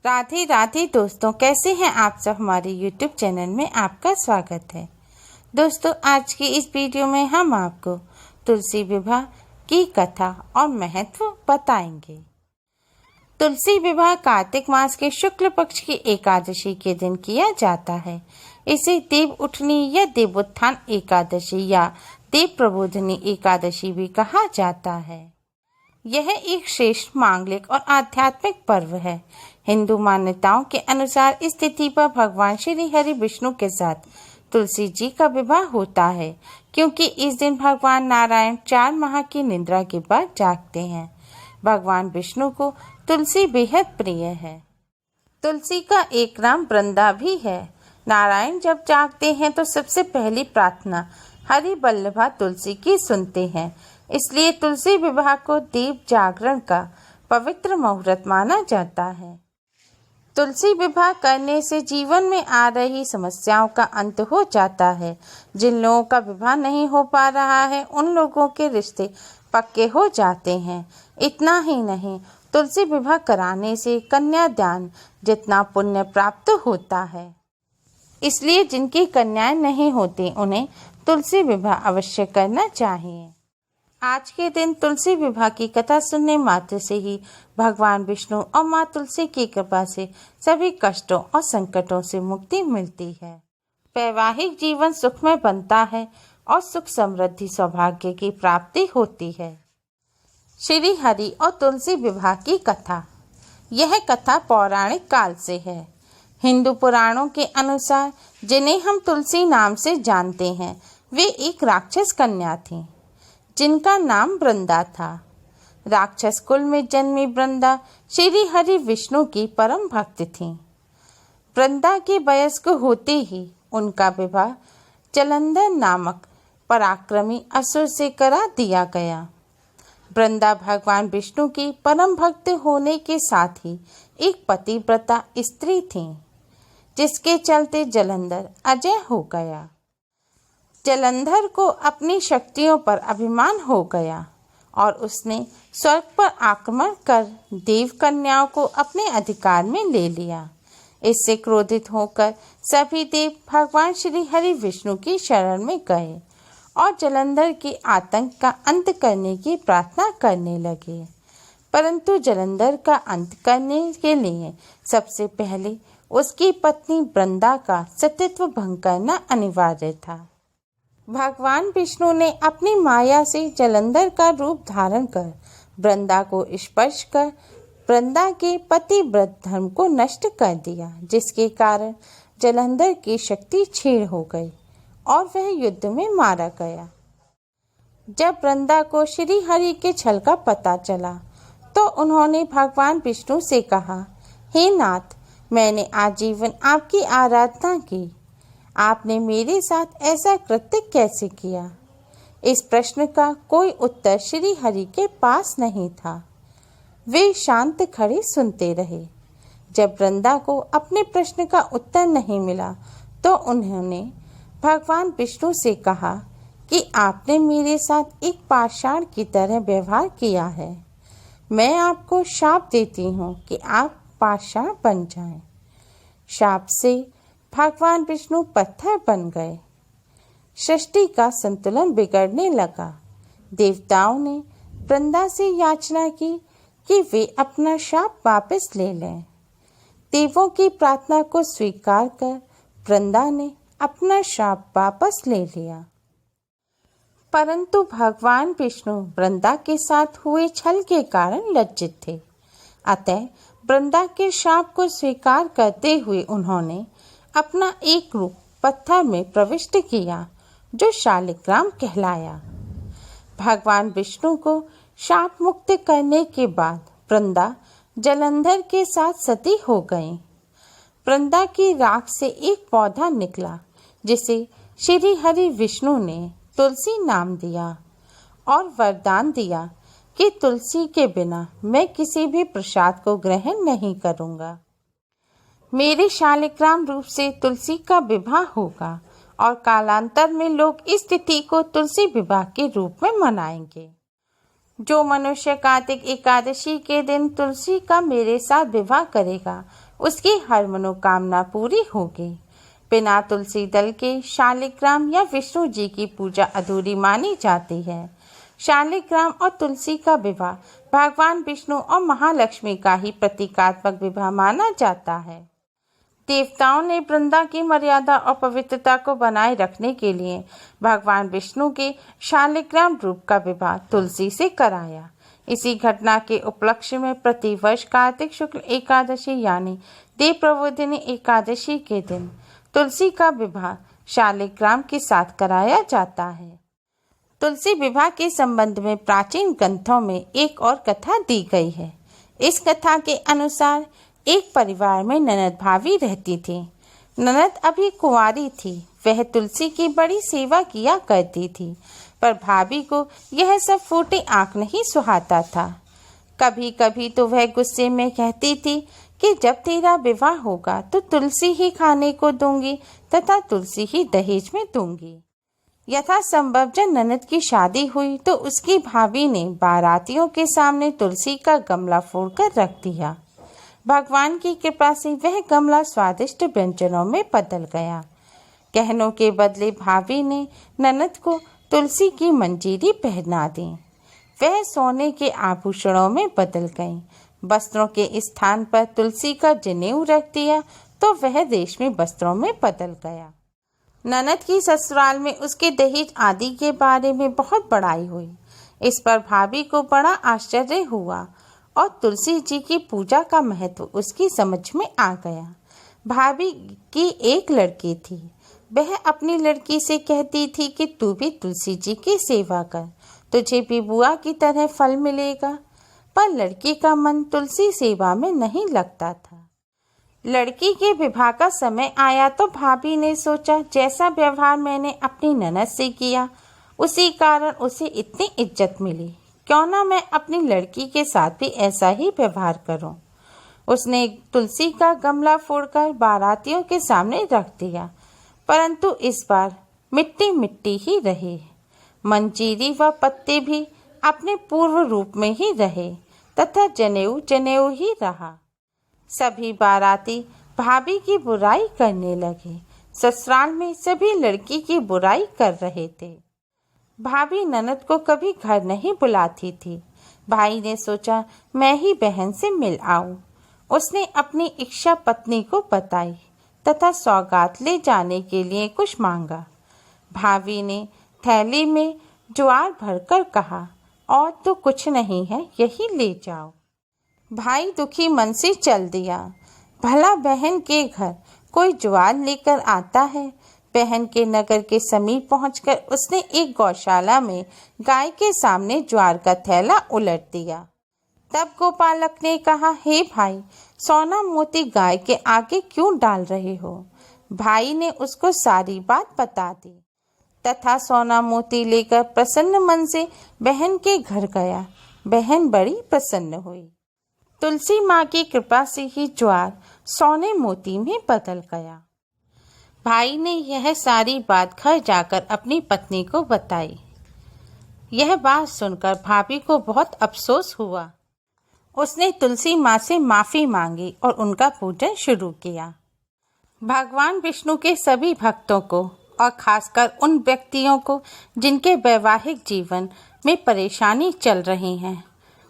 राधे राधे दोस्तों, कैसे हैं आप सब। हमारे YouTube चैनल में आपका स्वागत है। दोस्तों, आज की इस वीडियो में हम आपको तुलसी विवाह की कथा और महत्व बताएंगे। तुलसी विवाह कार्तिक मास के शुक्ल पक्ष की एकादशी के दिन किया जाता है। इसे देव उठनी या देवोत्थान एकादशी या देव प्रबोधनी एकादशी भी कहा जाता है। यह एक श्रेष्ठ मांगलिक और आध्यात्मिक पर्व है। हिंदू मान्यताओं के अनुसार इस तिथि पर भगवान श्री हरि विष्णु के साथ तुलसी जी का विवाह होता है, क्योंकि इस दिन भगवान नारायण 4 माह की निद्रा के बाद जागते हैं। भगवान विष्णु को तुलसी बेहद प्रिय है। तुलसी का एक नाम वृंदा भी है। नारायण जब जागते हैं तो सबसे पहली प्रार्थना हरि वल्लभा तुलसी की सुनते हैं। इसलिए तुलसी विवाह को देव जागरण का पवित्र मुहूर्त माना जाता है। तुलसी विवाह करने से जीवन में आ रही समस्याओं का अंत हो जाता है। जिन लोगों का विवाह नहीं हो पा रहा है, उन लोगों के रिश्ते पक्के हो जाते हैं। इतना ही नहीं, तुलसी विवाह कराने से कन्यादान जितना पुण्य प्राप्त होता है। इसलिए जिनकी कन्याएं नहीं होती, उन्हें तुलसी विवाह अवश्य करना चाहिए। आज के दिन तुलसी विवाह की कथा सुनने मात्र से ही भगवान विष्णु और माँ तुलसी की कृपा से सभी कष्टों और संकटों से मुक्ति मिलती है। वैवाहिक जीवन सुखमय बनता है और सुख समृद्धि सौभाग्य की प्राप्ति होती है। श्री हरि और तुलसी विवाह की कथा। यह कथा पौराणिक काल से है। हिंदू पुराणों के अनुसार जिन्हें हम तुलसी नाम से जानते हैं, वे एक राक्षस कन्या थीं, जिनका नाम वृंदा था। राक्षस कुल में जन्मी वृंदा श्री हरि विष्णु की परम भक्त थी। वृंदा के वयस्क होते ही उनका विवाह जलंधर नामक पराक्रमी असुर से करा दिया गया। वृंदा भगवान विष्णु की परम भक्त होने के साथ ही एक पतिव्रता स्त्री थी, जिसके चलते जलंधर अजय हो गया। जलंधर को अपनी शक्तियों पर अभिमान हो गया और उसने स्वर्ग पर आक्रमण कर देव कन्याओं को अपने अधिकार में ले लिया। इससे क्रोधित होकर सभी देव भगवान श्री हरि विष्णु की शरण में गए और जलंधर के आतंक का अंत करने की प्रार्थना करने लगे। परंतु जलंधर का अंत करने के लिए सबसे पहले उसकी पत्नी वृंदा का सतीत्व भंग करना अनिवार्य था। भगवान विष्णु ने अपनी माया से जलंधर का रूप धारण कर वृंदा को स्पर्श कर वृंदा के पतिव्रत धर्म को नष्ट कर दिया, जिसके कारण जलंधर की शक्ति क्षीण हो गई और वह युद्ध में मारा गया। जब वृंदा को श्री हरि के छल का पता चला तो उन्होंने भगवान विष्णु से कहा, हे नाथ, मैंने आजीवन आपकी आराधना की, आपने मेरे साथ ऐसा कृत्य कैसे किया। इस प्रश्न का कोई उत्तर श्री हरि के पास नहीं था। वे शांत खड़े सुनते रहे। जब वृंदा को अपने प्रश्न का उत्तर नहीं मिला तो उन्होंने भगवान विष्णु से कहा कि आपने मेरे साथ एक पाषाण की तरह व्यवहार किया है। मैं आपको शाप देती हूँ कि आप पाषाण बन जाएं। शाप से भगवान विष्णु पत्थर बन गए। सृष्टि का संतुलन बिगड़ने लगा। देवताओं ने वृंदा से याचना की कि वे अपना शाप वापस ले लें। देवों की प्रार्थना को स्वीकार कर वृंदा ने अपना शाप वापस ले लिया। परंतु भगवान विष्णु वृंदा के साथ हुए छल के कारण लज्जित थे। अतः वृंदा के शाप को स्वीकार करते हुए उन्होंने अपना एक रूप पत्थर में प्रविष्ट किया, जो शालिग्राम कहलाया। भगवान विष्णु को शाप मुक्त करने के बाद वृंदा जलंधर के साथ सती हो गई। वृंदा की राख से एक पौधा निकला, जिसे श्री हरि विष्णु ने तुलसी नाम दिया और वरदान दिया कि तुलसी के बिना मैं किसी भी प्रसाद को ग्रहण नहीं करूँगा। मेरे शालिग्राम रूप से तुलसी का विवाह होगा और कालांतर में लोग इस तिथि को तुलसी विवाह के रूप में मनाएंगे। जो मनुष्य कार्तिक एकादशी के दिन तुलसी का मेरे साथ विवाह करेगा, उसकी हर मनोकामना पूरी होगी। बिना तुलसी दल के शालिग्राम या विष्णु जी की पूजा अधूरी मानी जाती है। शालिग्राम और तुलसी का विवाह भगवान विष्णु और महालक्ष्मी का ही प्रतीकात्मक विवाह माना जाता है। देवताओं ने वृंदा की मर्यादा और पवित्रता को बनाए रखने के लिए भगवान विष्णु के शालिग्राम रूप का विवाह तुलसी से कराया। इसी घटना के उपलक्ष्य में प्रतिवर्ष कार्तिक शुक्ल एकादशी यानी देव प्रबोधिनी एकादशी के दिन तुलसी का विवाह शालिग्राम के साथ कराया जाता है। तुलसी विवाह के संबंध में प्राचीन ग्रंथों में एक और कथा दी गई है। इस कथा के अनुसार एक परिवार में ननद भाभी रहती थी। ननद अभी कुंवारी थी। वह तुलसी की बड़ी सेवा किया करती थी, पर भाभी को यह सब फूटी आंख नहीं सुहाता था। कभी कभी तो वह गुस्से में कहती थी कि जब तेरा विवाह होगा तो तुलसी ही खाने को दूंगी तथा तुलसी ही दहेज में दूंगी। यथासंभव जब ननद की शादी हुई तो उसकी भाभी ने बारातियों के सामने तुलसी का गमला फोड़कर रख दिया। भगवान की कृपा से वह गमला स्वादिष्ट व्यंजनों में बदल गया। गहनों के बदले भाभी ने ननद को तुलसी की मंजीरी पहना दी। वह सोने के आभूषणों में बदल गई। वस्त्रों के स्थान पर तुलसी का जनेऊ रख दिया तो वह रेशमी वस्त्रों में बदल गया। ननद की ससुराल में उसके दहेज आदि के बारे में बहुत बड़ाई हुई। इस पर भाभी को बड़ा आश्चर्य हुआ और तुलसी जी की पूजा का महत्व उसकी समझ में आ गया। भाभी की एक लड़की थी। वह अपनी लड़की से कहती थी कि तू भी तुलसी जी की सेवा कर, तुझे भी बुआ की तरह फल मिलेगा। पर लड़की का मन तुलसी सेवा में नहीं लगता था। लड़की के विवाह का समय आया तो भाभी ने सोचा जैसा व्यवहार मैंने अपनी ननद से किया उसी कारण उसे इतनी इज्जत मिली, क्यों ना मैं अपनी लड़की के साथ भी ऐसा ही व्यवहार करूं। उसने तुलसी का गमला फोड़कर बारातियों के सामने रख दिया, परंतु इस बार मिट्टी मिट्टी ही रही। मंजीरी व पत्ते भी अपने पूर्व रूप में ही रहे तथा जनेऊ जनेऊ ही रहा। सभी बाराती भाभी की बुराई करने लगे। ससुराल में सभी लड़की की बुराई कर रहे थे। भाभी ननद को कभी घर नहीं बुलाती थी। भाई ने सोचा मैं ही बहन से मिल आऊं। उसने अपनी इच्छा पत्नी को बताई तथा सौगात ले जाने के लिए कुछ मांगा। भाभी ने थैली में ज्वार भरकर कहा, और तो कुछ नहीं है, यही ले जाओ। भाई दुखी मन से चल दिया। भला बहन के घर कोई ज्वार लेकर आता है। बहन के नगर के समीप पहुंचकर उसने एक गौशाला में गाय के सामने ज्वार का थैला उलट दिया। तब गोपालक ने कहा, हे भाई, सोना मोती गाय के आगे क्यों डाल रहे हो? भाई ने उसको सारी बात बता दी तथा सोना मोती लेकर प्रसन्न मन से बहन के घर गया। बहन बड़ी प्रसन्न हुई। तुलसी माँ की कृपा से ही ज्वार सोने मोती में बदल गया। भाई ने यह सारी बात घर जाकर अपनी पत्नी को बताई। यह बात सुनकर भाभी को बहुत अफसोस हुआ। उसने तुलसी माँ से माफ़ी मांगी और उनका पूजन शुरू किया। भगवान विष्णु के सभी भक्तों को और खासकर उन व्यक्तियों को जिनके वैवाहिक जीवन में परेशानी चल रही है,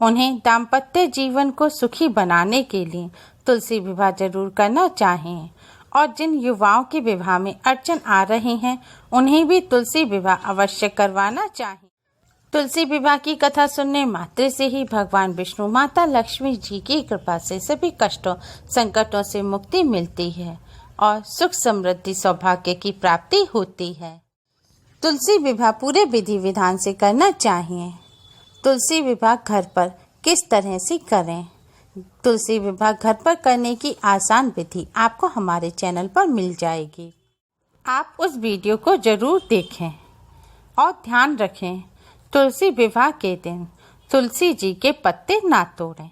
उन्हें दाम्पत्य जीवन को सुखी बनाने के लिए तुलसी विवाह जरूर करना चाहिए। और जिन युवाओं के विवाह में अड़चन आ रही हैं, उन्हें भी तुलसी विवाह अवश्य करवाना चाहिए। तुलसी विवाह की कथा सुनने मात्र से ही भगवान विष्णु, माता लक्ष्मी जी की कृपा से सभी कष्टों संकटों से मुक्ति मिलती है और सुख समृद्धि सौभाग्य की प्राप्ति होती है। तुलसी विवाह पूरे विधि विधान से करना चाहिए। तुलसी विवाह घर पर किस तरह से करें? तुलसी विवाह घर पर करने की आसान विधि आपको हमारे चैनल पर मिल जाएगी। आप उस वीडियो को जरूर देखें और ध्यान रखें, तुलसी विवाह के दिन तुलसी जी के पत्ते ना तोड़ें।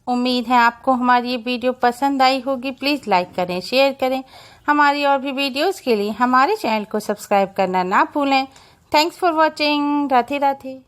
उम्मीद है आपको हमारी ये वीडियो पसंद आई होगी। प्लीज़ लाइक करें, शेयर करें। हमारी और भी वीडियोस के लिए हमारे चैनल को सब्सक्राइब करना ना भूलें। Thanks for watching. Radhe Radhe.